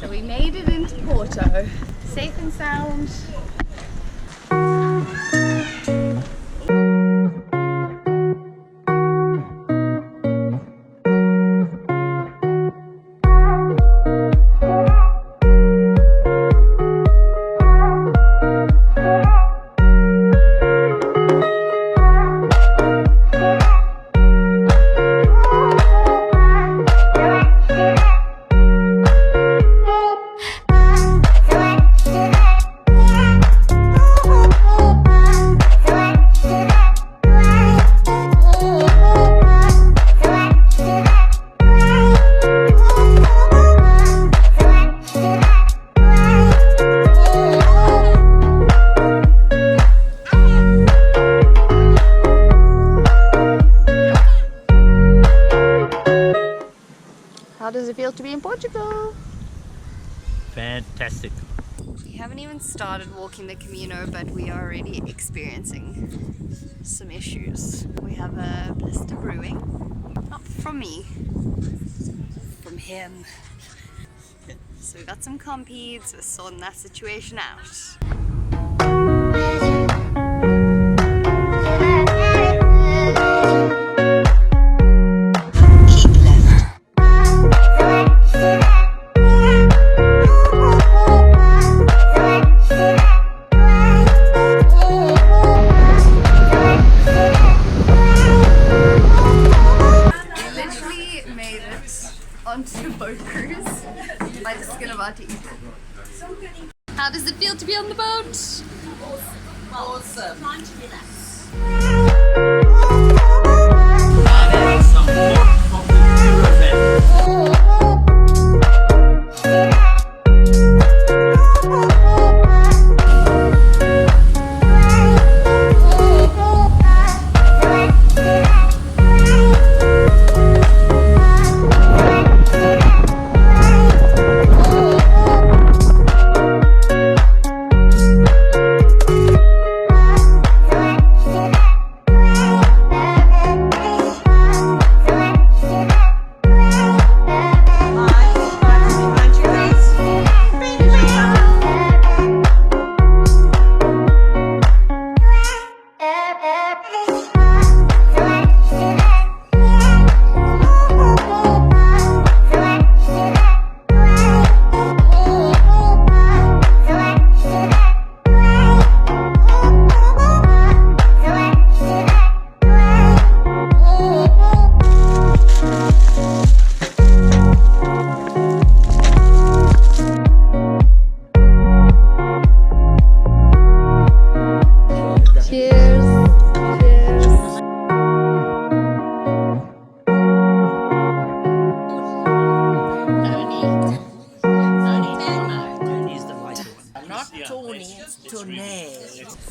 So we made it into Porto, safe and sound. How does it feel to be in Portugal? Fantastic. We haven't even started walking the Camino, but we are already experiencing some issues. We have a blister brewing. Not from me, from him. So we got some compedes, we're sorting that situation out. Onto the boat cruise by the skin of our teeth. How does it feel to be on the boat? Awesome. Time to relax.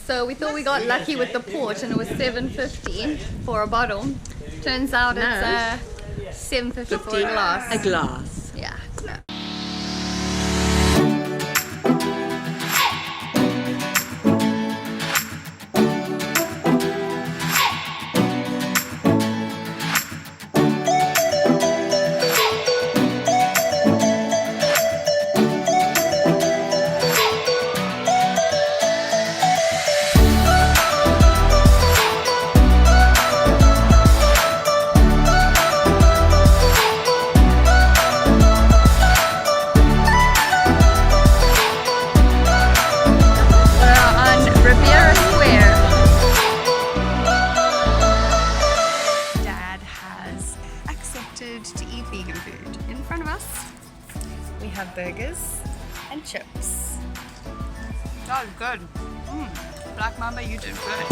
So we thought we got lucky with the port and it was $7.50 for a bottle. Turns out it's $7.50 for a glass. A glass. Yeah. No. To eat vegan food. In front of us, we have burgers and chips. That was good. Black Mamba, you did good.